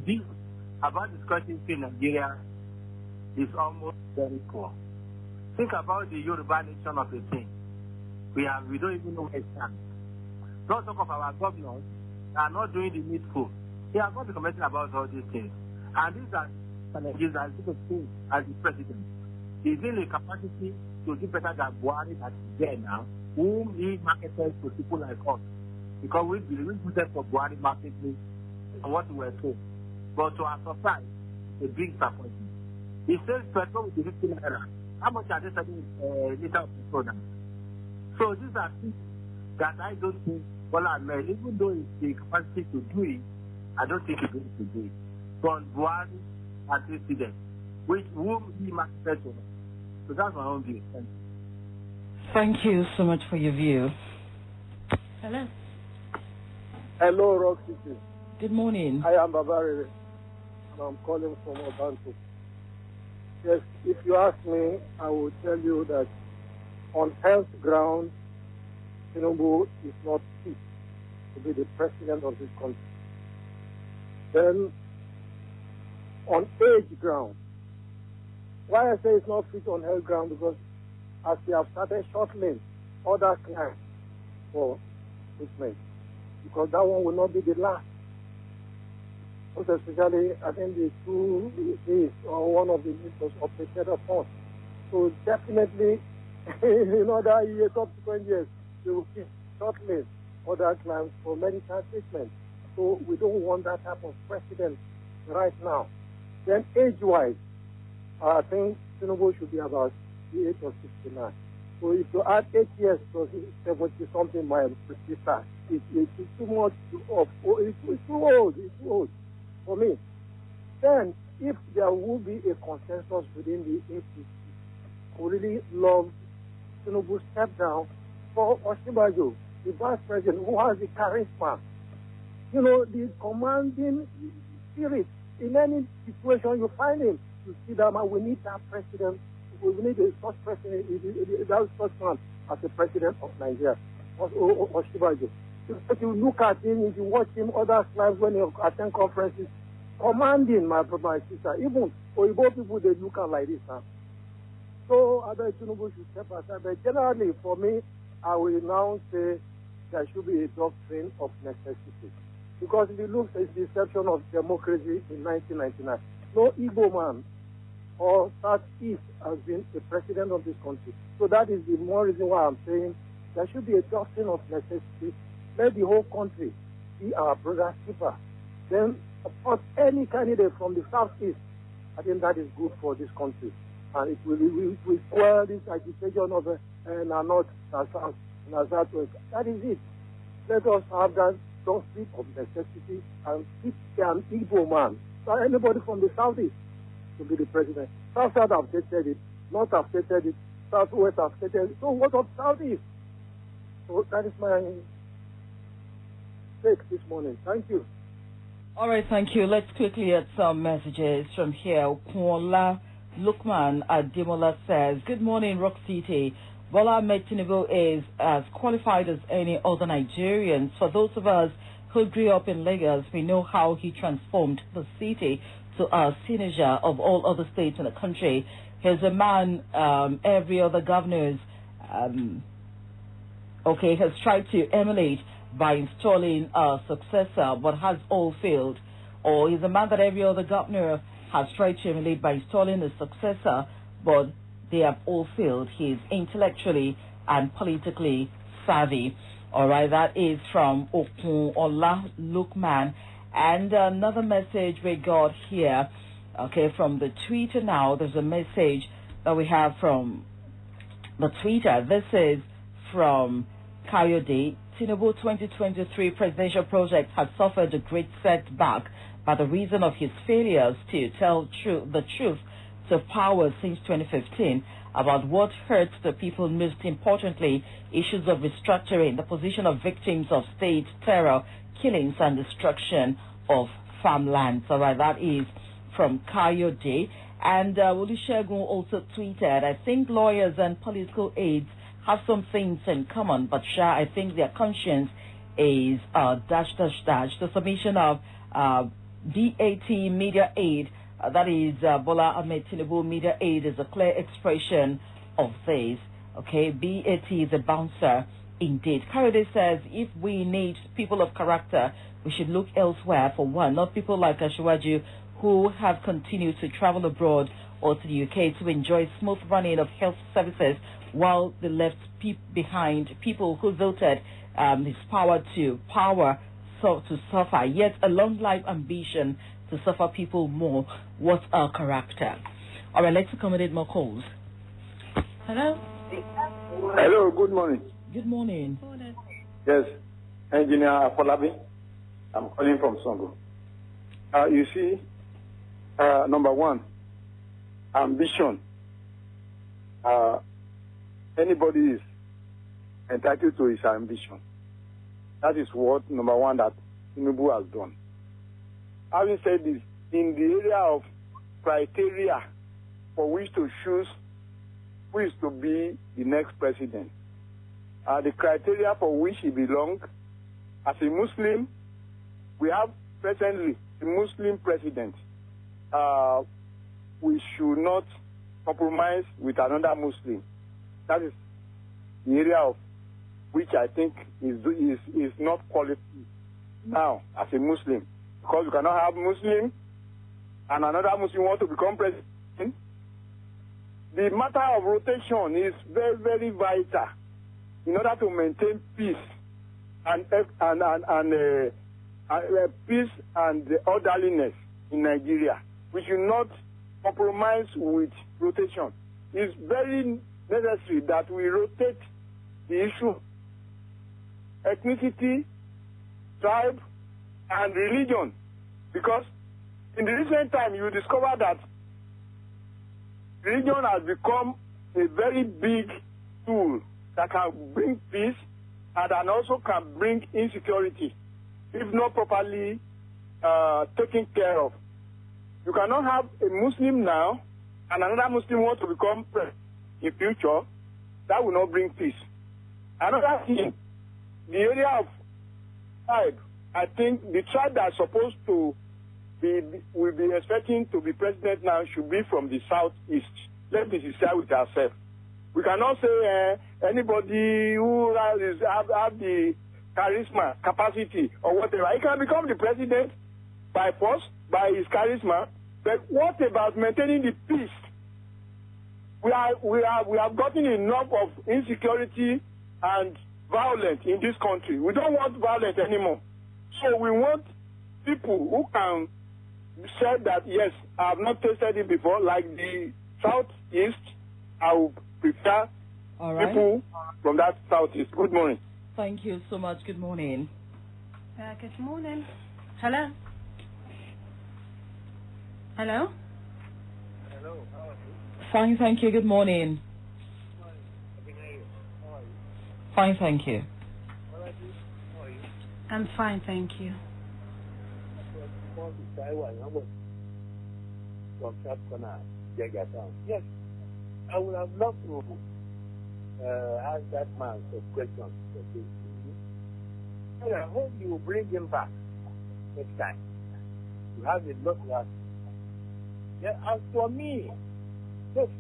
views about the security in Nigeria is almost very poor. Think about the Yoruba nation of a thing. We don't even know where it stands. Don't talk of our governors that are not doing the needful. He has not been commenting about all these things. And these are challenges as the president. He's in a capacity to do better than Buhari that is there now, whom he marketed to people like us. Because we voted for Buhari marketing and what we were told. But to our surprise, a big disappointment. He says petrol will be 15 naira. How much are they selling liter of petrol now? So these are things that I don't think Bola Ahmed, even though it's the capacity to do it, I don't think he's going to do it. From Buhari as president, whom he marketed to. So that's my own view. Thank you. Thank you so much for your view. Hello? Hello, Rockcity. Good morning. I am Babari, and I'm calling from Obanto. Yes, if you ask me, I will tell you that on health ground, Tinubu is not fit to be the president of this country. Then, on age ground, why I say it's not fit on health ground, because as we have started shortling other clients for treatment, because that one will not be the last. Most especially, I think the 2 days or one of the days was operated upon. So definitely, in other years, subsequent years, they will keep shortling other clients for medical treatment. So we don't want that type of precedent right now. Then age-wise, I think Tinubu should be about the age of 69. So if you add 8 years to 70-something, my sister, it's too much it's too old for me. Then, if there will be a consensus within the APC, who really love Tinubu step down for Asiwaju, the vice president who has the charisma, the commanding spirit. In any situation you find him, you see that man, we need that president. We need such president, that such man as the president of Nigeria, or Asiwaju. If you look at him, if you watch him other times when you attend conferences, commanding, my sister, even Oibo people, they look at like this. So I bet Tinubu should step aside. But generally, for me, I will now say there should be a doctrine of necessity. Because if you look at the inception of democracy in 1999, no Igbo man or Southeast has been the president of this country. So that is the more reason why I'm saying there should be a doctrine of necessity. Let the whole country be our brother keeper. Then support any candidate from the Southeast. I think that is good for this country. And it will quell this agitation of North and South and Southwest. That is it. Let us have that doctrine of necessity and keep an Igbo man. So anybody from the Southeast to be the president. South have stated it. North have stated it. Southwest have stated it. So what of Southeast? So that is my take this morning. Thank you. All right, thank you. Let's quickly get some messages from here. Bola Lukman Ademola says, good morning, Rockcity. Bola Tinubu is as qualified as any other Nigerians. For those of us who grew up in Lagos, we know how he transformed the city to a synergy of all other states in the country. He's a man every other governor has tried to emulate by installing a successor, but has all failed. Or he's a man that every other governor has tried to emulate by installing a successor, but they have all failed. He is intellectually and politically savvy. All right, that is from Ola Lukman. And another message we got here, from the Twitter now. There's a message that we have from the Twitter. This is from Kayode. Tinubu 2023 presidential project has suffered a great setback by the reason of his failures to tell the truth to power since 2015 about what hurts the people, most importantly, issues of restructuring, the position of victims of state terror, killings and destruction of farmlands. All right, that is from Kayode. And Olusegun also tweeted, I think lawyers and political aides have some things in common, but I think their conscience is ... The submission of BAT Media Aid, that is Bola Tinubu Media Aid, is a clear expression of this. Okay, BAT is a bouncer indeed. Kayode says, if we need people of character, we should look elsewhere for one, not people like Asiwaju who have continued to travel abroad or to the UK to enjoy smooth running of health services, while they left behind people who voted his power to suffer, yet a long life ambition to suffer people more. What a character. All right, let's accommodate more calls. Hello? Hello, good morning. Good morning. Yes, Engineer Afolabi. I'm calling from Songo. You see, number one, ambition. Anybody is entitled to his ambition. That is what, number one, that Tinubu has done. Having said this, in the area of criteria for which to choose who is to be the next president, the criteria for which he belongs, as a Muslim, we have presently a Muslim president. We should not compromise with another Muslim. That is the area of which I think is not qualified now as a Muslim. Because you cannot have Muslim and another Muslim want to become president. The matter of rotation is very, very vital in order to maintain peace and peace and orderliness in Nigeria. We should not compromise with rotation. It's very necessary that we rotate the issue ethnicity, tribe, and religion, because in the recent time you discover that religion has become a very big tool that can bring peace and also can bring insecurity if not properly taken care of. You cannot have a Muslim now and another Muslim wants to become president in future. That will not bring peace. Another thing, the area of tribe, I think the tribe that's supposed to will be expecting to be president now should be from the southeast. Let's be sincere with ourselves. We cannot say anybody who have the charisma, capacity, or whatever. He can become the president by force, by his charisma. But what about maintaining the peace? We have gotten enough of insecurity and violence in this country. We don't want violence anymore. So we want people who can say that, yes, I have not tasted it before, like the southeast. I will prefer people from that southeast. Good morning. Thank you so much. Good morning. Good morning. Hello. Hello. Hello. How are you? Fine, thank you. Good morning. How are you? Fine, thank you. How are you? I'm fine, thank you. Yes, I would have loved to ask that man some questions. And I hope you will bring him back next time. You have a lot to ask. Yeah, as for me, look,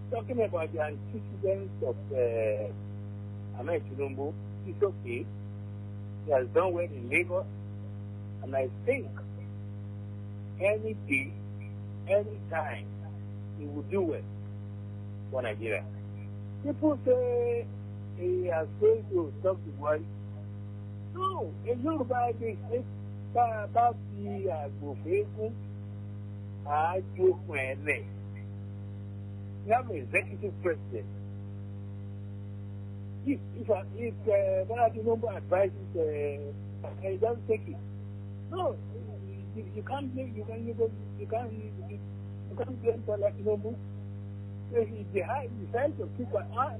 talking about the antecedents of Tinubu, it's okay. He has done well in Lagos, and I think any day, any time, he will do well for Nigeria. People say he has going to stop the war. No, in Yoruba, they say about the Agbofiku, Ajofunele. We have an executive president. If Bola Tinubu advises, he doesn't take it. No, you can't blame Bola Tinubu. He decides to keep.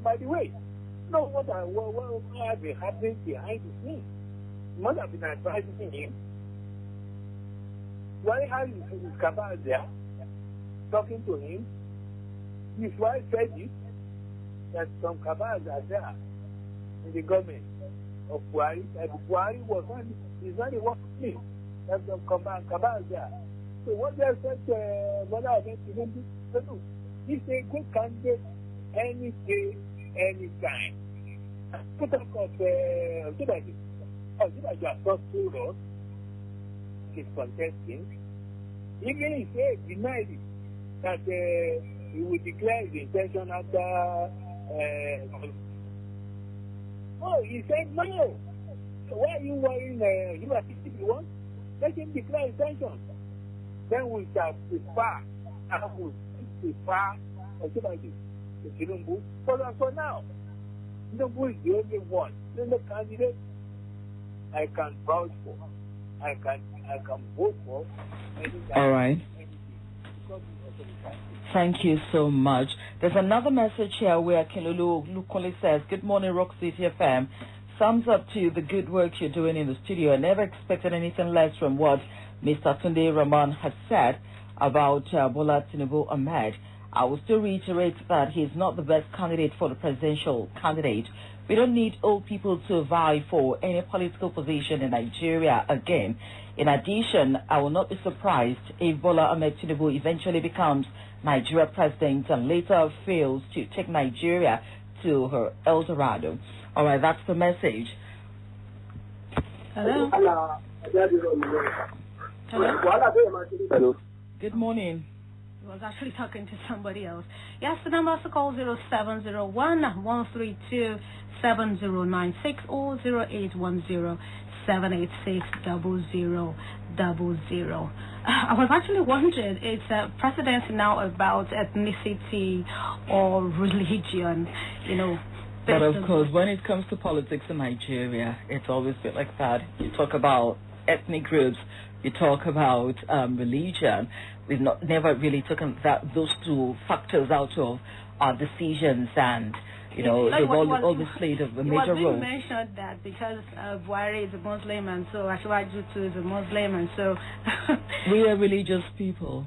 By the way, know what has been happening behind the scenes. He must have been advising him. Why has his cabal there talking to him? His wife said it, that some cabals are there in the government of Buhari, that Buhari is not the one thing. There's some cabals there. So what they said, Bola Tinubu, he's a good candidate any day, any time. Put up of Asiwaju has lost 2 roads. He's contesting. Even if he denied it, that he will declare his intention after. Oh, he said no. So why are you worrying? If you want, let him declare intention. Then we shall prefer. Asiwaju to Tinubu. For now, Tinubu is the only one, the only candidate I can vouch for. I can vote for. All right. Thank you so much. There's another message here where Kinulu Lukoli says, "Good morning, Rockcity FM. Thumbs up to the good work you're doing in the studio. I never expected anything less from what Mr. Tunde Rahman has said about Bola Tinubu Ahmed. I will still reiterate that he is not the best candidate for the presidential candidate. We don't need old people to vie for any political position in Nigeria again. In addition, I will not be surprised if Bola Ahmed Tinubu eventually becomes Nigeria president and later fails to take Nigeria to her El Dorado." All right, that's the message. Hello. Hello. Good morning. I was actually talking to somebody else. Yes, the number is to call 0701-132-7096 or 0810-786-0000. I was actually wondering, is presidency now about ethnicity or religion? But of course, when it comes to politics in Nigeria, it's always been like that. You talk about ethnic groups, you talk about religion. We've never really taken those 2 factors out of decisions and, they've always played a major role. You mentioned that because Buhari is a Muslim and so Asiwaju too is a Muslim and so... We are religious people.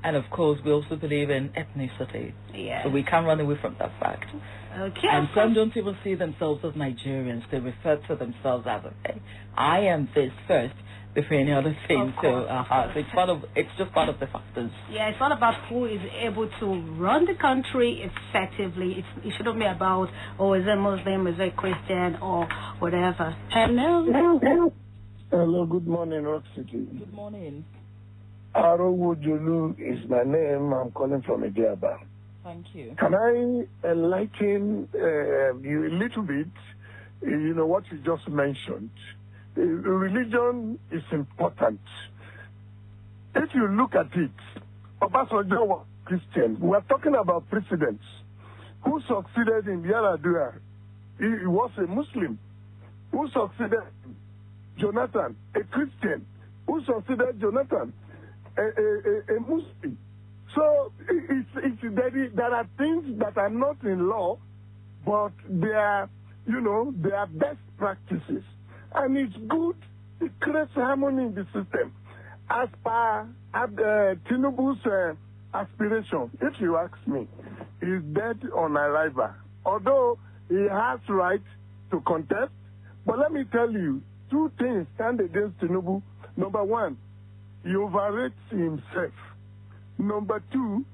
And of course, we also believe in ethnicity. Yes. So we can't run away from that fact. Okay. And some don't even see themselves as Nigerians. They refer to themselves as, I am this first before any other thing. So it's just part of the factors. Yeah, it's all about who is able to run the country effectively. It shouldn't be about, is it Muslim, is it Christian, or whatever. Hello. Hello, good morning, Rockcity. Good morning. Asiwaju is my name. I'm calling from Idiaba. Thank you. Can I enlighten you a little bit, what you just mentioned? Religion is important. If you look at it, Obasanjo was Christian. We are talking about presidents who succeeded in Yar'Adua. He was a Muslim. Who succeeded? Jonathan, a Christian. Who succeeded Jonathan? A Muslim. So there are things that are not in law, but they are best practices. And it's good, it creates harmony in the system. As per Tinubu's aspiration, if you ask me, is dead on arrival. Although he has right to contest, but let me tell you, two things stand against Tinubu. Number one, he overrates himself. Number two,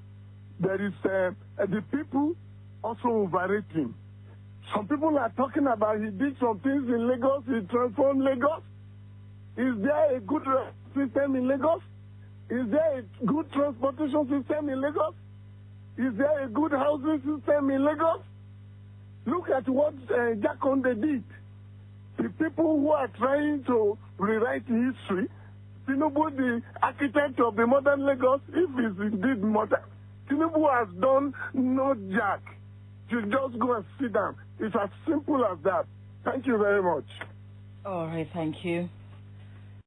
there is the people also overrate him. Some people are talking about he did some things in Lagos, he transformed Lagos. Is there a good system in Lagos? Is there a good transportation system in Lagos? Is there a good housing system in Lagos? Look at what Jakonde did. The people who are trying to rewrite history, Tinubu, the architect of the modern Lagos, if he's indeed modern, Tinubu has done no jack. You just go and sit down. It's as simple as that. Thank you very much. All right, thank you.